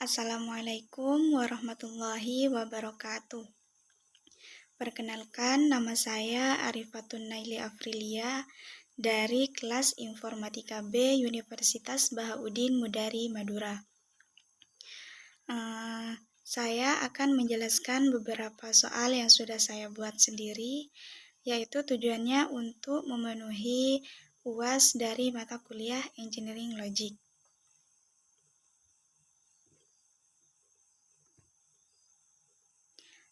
Assalamualaikum warahmatullahi wabarakatuh. Perkenalkan, nama saya Arifatun Naili Afrilia dari kelas Informatika B Universitas Bahauddin Mudari Madura. Saya akan menjelaskan beberapa soal yang sudah saya buat sendiri, yaitu tujuannya untuk memenuhi UAS dari mata kuliah Engineering Logic.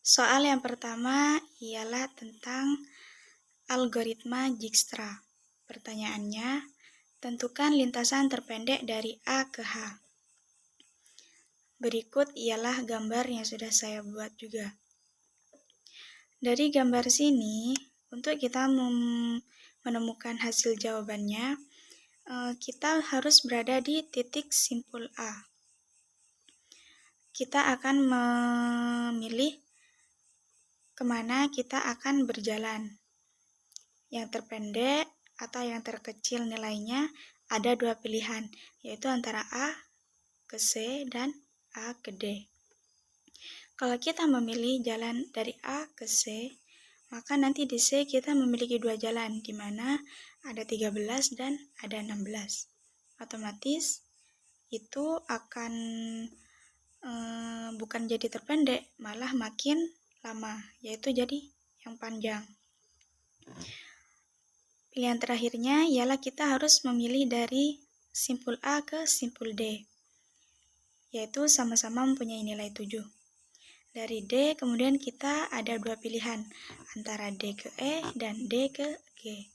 Soal yang pertama ialah tentang algoritma Dijkstra. Pertanyaannya, tentukan lintasan terpendek dari A ke H. Berikut ialah gambar yang sudah saya buat juga. Dari gambar sini, untuk kita menemukan hasil jawabannya, kita harus berada di titik simpul A. Kita akan memilih kemana kita akan berjalan. Yang terpendek atau yang terkecil nilainya ada dua pilihan, yaitu antara A ke C dan A ke D. Kalau kita memilih jalan dari A ke C, maka nanti di C kita memiliki dua jalan, di mana ada 13 dan ada 16. Otomatis itu akan bukan jadi terpendek, malah makin lama, yaitu jadi yang panjang. Pilihan terakhirnya ialah kita harus memilih dari simpul A ke simpul D, yaitu sama-sama mempunyai nilai 7. Dari D kemudian kita ada dua pilihan, antara D ke E dan D ke G.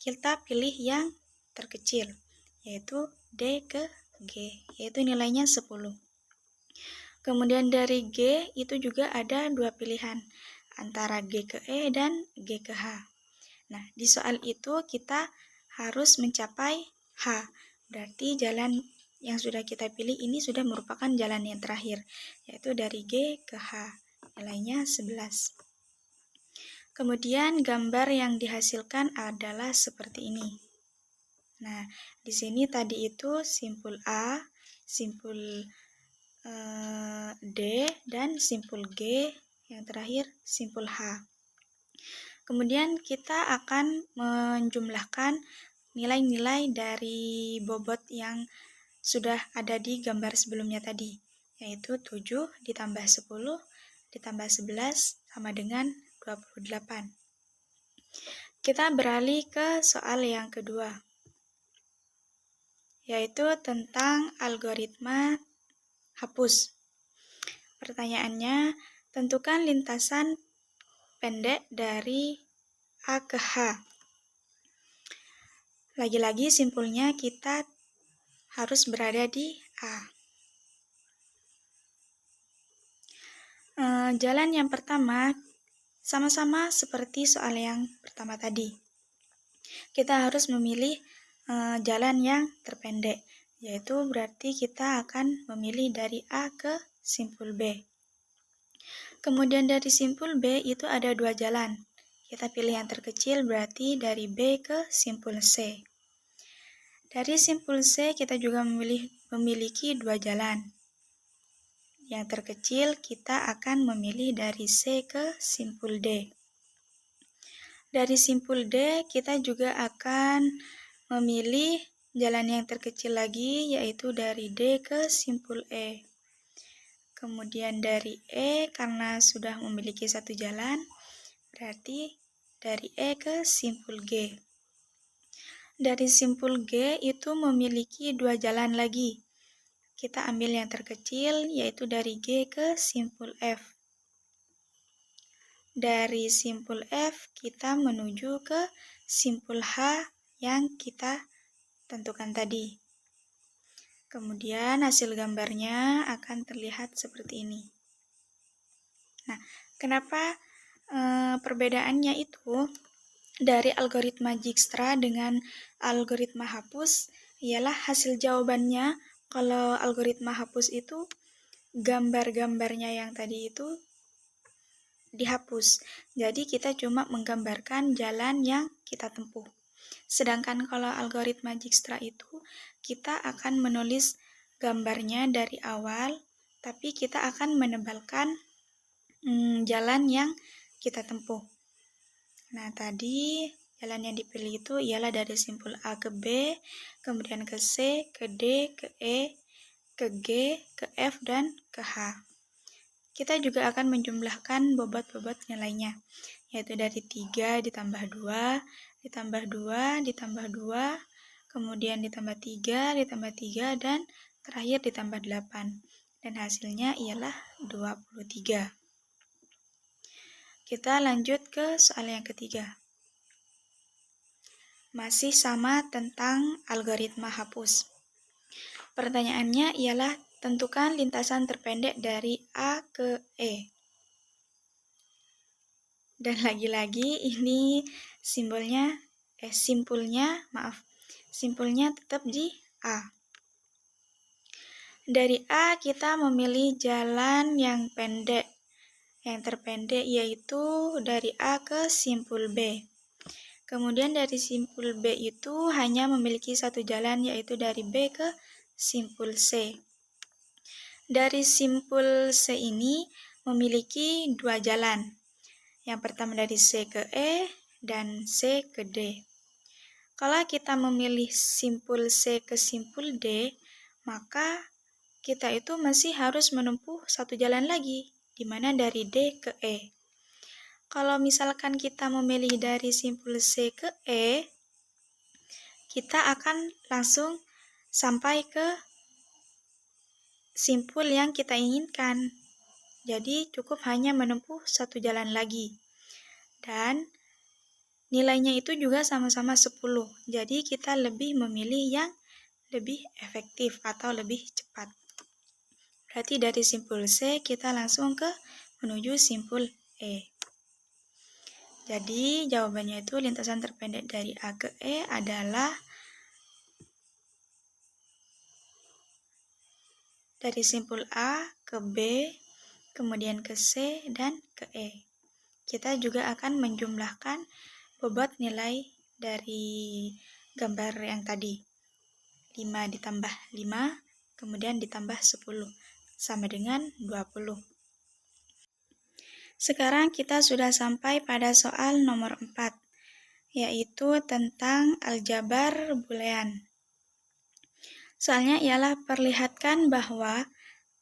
Kita pilih yang terkecil, yaitu D ke G, yaitu nilainya 10. Kemudian dari G itu juga ada dua pilihan, antara G ke E dan G ke H. Nah, di soal itu kita harus mencapai H. Berarti jalan yang sudah kita pilih ini sudah merupakan jalan yang terakhir, yaitu dari G ke H. Nilainya 11. Kemudian gambar yang dihasilkan adalah seperti ini. Nah, di sini tadi itu simpul A, simpul D, dan simpul G, yang terakhir simpul H. Kemudian kita akan menjumlahkan nilai-nilai dari bobot yang sudah ada di gambar sebelumnya tadi, yaitu 7 ditambah 10 ditambah 11 sama dengan 28. Kita beralih ke soal yang kedua, yaitu tentang algoritma hapus. Pertanyaannya, tentukan lintasan pendek dari A ke H. Lagi-lagi simpulnya kita harus berada di A. Jalan yang pertama sama-sama seperti soal yang pertama tadi. Kita harus memilih jalan yang terpendek, yaitu berarti kita akan memilih dari A ke simpul B. Kemudian dari simpul B itu ada dua jalan. Kita pilih yang terkecil, berarti dari B ke simpul C. Dari simpul C kita juga memiliki dua jalan. Yang terkecil kita akan memilih dari C ke simpul D. Dari simpul D kita juga akan memilih jalan yang terkecil lagi, yaitu dari D ke simpul E. Kemudian dari E, karena sudah memiliki satu jalan, berarti dari E ke simpul G. Dari simpul G itu memiliki dua jalan lagi. Kita ambil yang terkecil, yaitu dari G ke simpul F. Dari simpul F, kita menuju ke simpul H yang kita tentukan tadi. Kemudian hasil gambarnya akan terlihat seperti ini. Nah, kenapa perbedaannya itu dari algoritma Dijkstra dengan algoritma hapus ialah hasil jawabannya. Kalau algoritma hapus itu gambar-gambarnya yang tadi itu dihapus. Jadi kita cuma menggambarkan jalan yang kita tempuh. Sedangkan kalau algoritma Dijkstra itu kita akan menulis gambarnya dari awal tapi kita akan menebalkan jalan yang kita tempuh. Nah, tadi jalan yang dipilih itu ialah dari simpul A ke B, kemudian ke C, ke D, ke E, ke G, ke F, dan ke H. Kita juga akan menjumlahkan bobot-bobot nilainya, yaitu dari 3 ditambah 2, ditambah 2, ditambah 2, kemudian ditambah 3, ditambah 3, dan terakhir ditambah 8. Dan hasilnya ialah 23. Kita lanjut ke soal yang ketiga. Masih sama tentang algoritma hapus. Pertanyaannya ialah tentukan lintasan terpendek dari A ke E. Dan lagi-lagi ini simpulnya tetap di A. Dari A kita memilih jalan yang pendek. Yang terpendek yaitu dari A ke simpul B. Kemudian dari simpul B itu hanya memiliki satu jalan, yaitu dari B ke simpul C. Dari simpul C ini memiliki dua jalan. Yang pertama dari C ke E dan C ke D. Kalau kita memilih simpul C ke simpul D, maka kita itu masih harus menempuh satu jalan lagi, di mana dari D ke E. Kalau misalkan kita memilih dari simpul C ke E, kita akan langsung sampai ke simpul yang kita inginkan. Jadi cukup hanya menempuh satu jalan lagi. Dan nilainya itu juga sama-sama 10. Jadi kita lebih memilih yang lebih efektif atau lebih cepat. Berarti dari simpul C kita langsung menuju simpul E. Jadi jawabannya itu lintasan terpendek dari A ke E adalah dari simpul A ke B, kemudian ke C, dan ke E. Kita juga akan menjumlahkan bobot nilai dari gambar yang tadi. 5 ditambah 5, kemudian ditambah 10, sama dengan 20. Sekarang kita sudah sampai pada soal nomor 4, yaitu tentang aljabar boolean. Soalnya ialah perlihatkan bahwa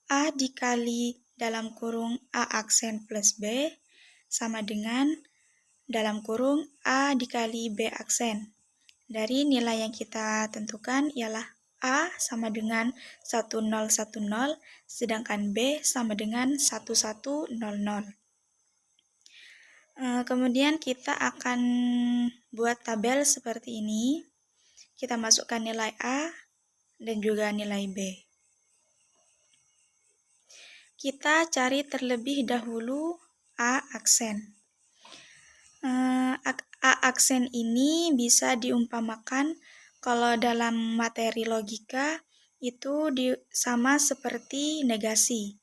A dikali dalam kurung A aksen plus B sama dengan dalam kurung A dikali B aksen. Dari nilai yang kita tentukan ialah A sama dengan 1010, sedangkan B sama dengan 1100. Kemudian kita akan buat tabel seperti ini. Kita masukkan nilai A dan juga nilai B. Kita cari terlebih dahulu A aksen. A aksen ini bisa diumpamakan kalau dalam materi logika itu sama seperti negasi.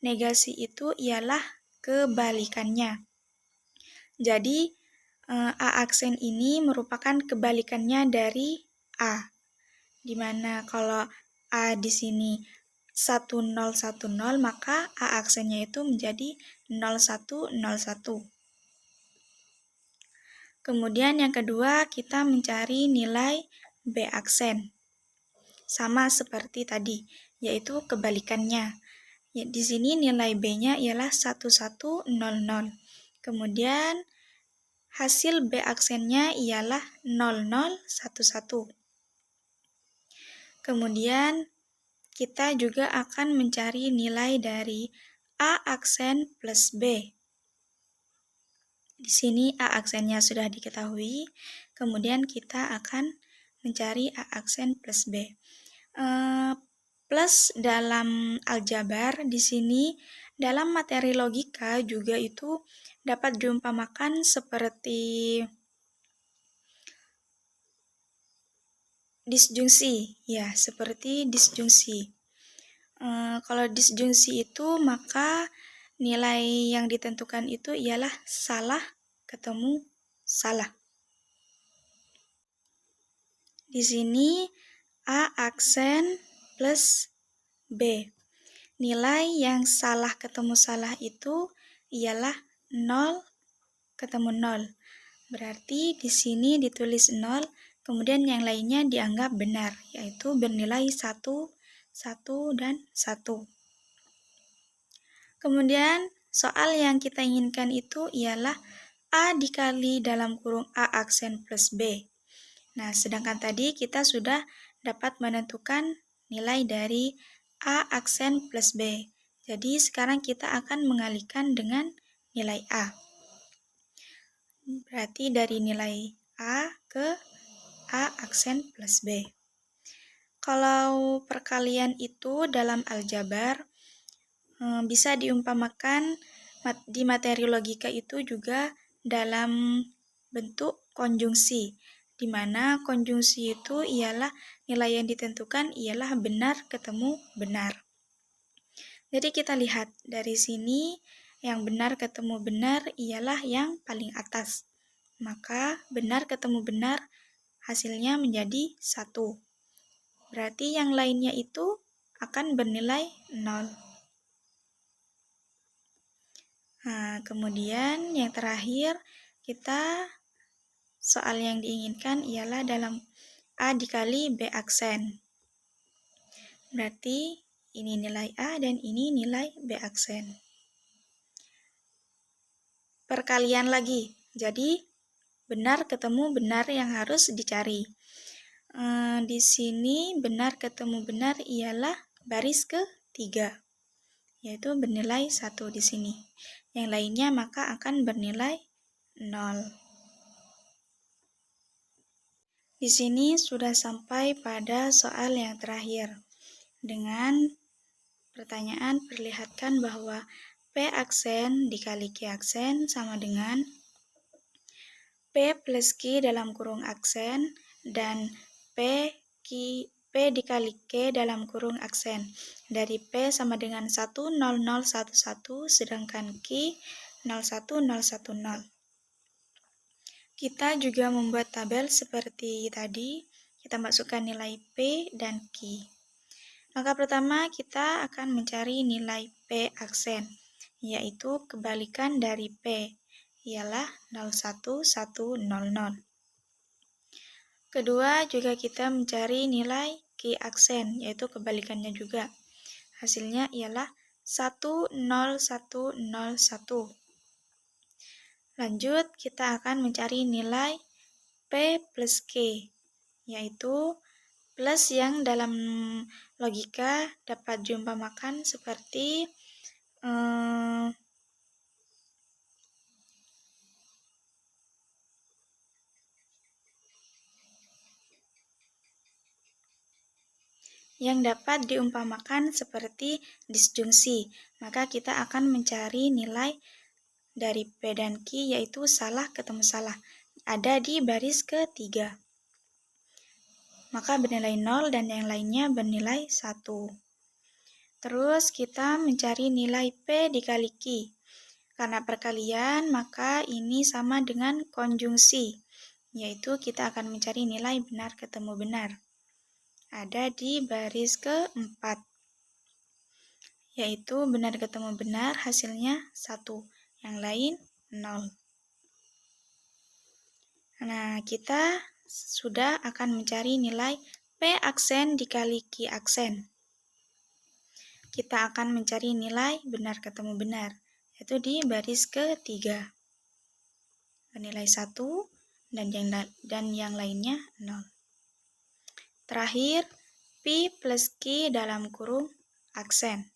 Negasi itu ialah kebalikannya. Jadi A aksen ini merupakan kebalikannya dari A. Di mana kalau A di sini 1010, maka A aksennya itu menjadi 0101. Kemudian yang kedua, kita mencari nilai B aksen. Sama seperti tadi, yaitu kebalikannya. Di sini nilai B-nya ialah 1100. Kemudian hasil B aksennya ialah 0011. Kemudian kita juga akan mencari nilai dari A aksen plus B. Di sini A aksennya sudah diketahui, kemudian kita akan mencari A aksen plus B. Plus dalam aljabar di sini dalam materi logika juga itu dapat diumpamakan seperti disjungsi, ya seperti disjungsi. Kalau disjungsi itu maka nilai yang ditentukan itu ialah salah ketemu salah. Di sini A aksen plus B. nilai yang salah ketemu salah itu ialah 0 ketemu 0. Berarti di sini ditulis 0, kemudian yang lainnya dianggap benar, yaitu bernilai 1, 1, dan 1. Kemudian soal yang kita inginkan itu ialah A dikali dalam kurung A aksen plus B. Nah, sedangkan tadi kita sudah dapat menentukan nilai dari A aksen plus B. Jadi sekarang kita akan mengalihkan dengan nilai A. Berarti dari nilai A ke A aksen plus B. Kalau perkalian itu dalam aljabar bisa diumpamakan di materi logika itu juga dalam bentuk konjungsi, di mana konjungsi itu ialah nilai yang ditentukan ialah benar ketemu benar. Jadi kita lihat dari sini yang benar ketemu benar ialah yang paling atas. Maka benar ketemu benar hasilnya menjadi 1. Berarti yang lainnya itu akan bernilai 0. Nah, kemudian yang terakhir kita soal yang diinginkan ialah dalam A dikali B aksen. Berarti ini nilai A dan ini nilai B aksen. Perkalian lagi, jadi benar ketemu benar yang harus dicari. Di sini benar ketemu benar ialah baris ke-3, yaitu bernilai 1 di sini. Yang lainnya maka akan bernilai 0. Di sini sudah sampai pada soal yang terakhir. Dengan pertanyaan perlihatkan bahwa P aksen dikali Q aksen sama dengan P plus Q dalam kurung aksen dan P dikali Q dalam kurung aksen. Dari P sama dengan 1, 0, 0, 1, 1, sedangkan Q 0, 1, 0, 1, 0. Kita juga membuat tabel seperti tadi. Kita masukkan nilai P dan Q. Maka pertama kita akan mencari nilai P aksen, yaitu kebalikan dari P, ialah 0, 1, 1, 0, 0. Kedua juga kita mencari nilai Q aksen, yaitu kebalikannya juga. Hasilnya ialah 1, 0, 1, 0, 1. Lanjut kita akan mencari nilai P plus Q, yaitu plus yang dalam logika dapat diumpamakan seperti disjungsi. Maka kita akan mencari nilai dari P dan Q yaitu salah ketemu salah. Ada di baris ke-3. Maka bernilai 0 dan yang lainnya bernilai 1. Terus kita mencari nilai P dikali Q. Karena perkalian, maka ini sama dengan konjungsi, yaitu kita akan mencari nilai benar ketemu benar. Ada di baris ke-4, yaitu benar ketemu benar hasilnya 1, yang lain 0. Nah, kita sudah akan mencari nilai P aksen dikali Q aksen. Kita akan mencari nilai benar ketemu benar, yaitu di baris ke-3. Bernilai 1 dan yang lainnya 0. Terakhir, P plus Q dalam kurung aksen.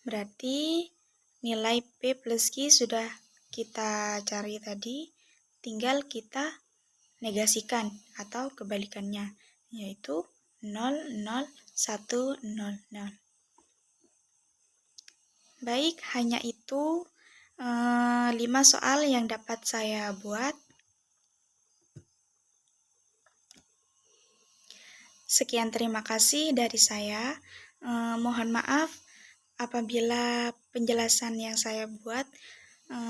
Berarti nilai P plus Q sudah kita cari tadi, tinggal kita negasikan atau kebalikannya, yaitu 0, 0, 1, 0, 0. Baik, hanya itu 5 soal yang dapat saya buat. Sekian terima kasih dari saya. Mohon maaf apabila penjelasan yang saya buat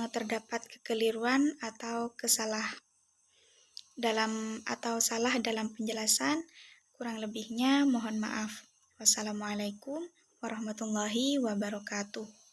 terdapat kekeliruan atau salah dalam penjelasan. Kurang lebihnya mohon maaf. Wassalamualaikum warahmatullahi wabarakatuh.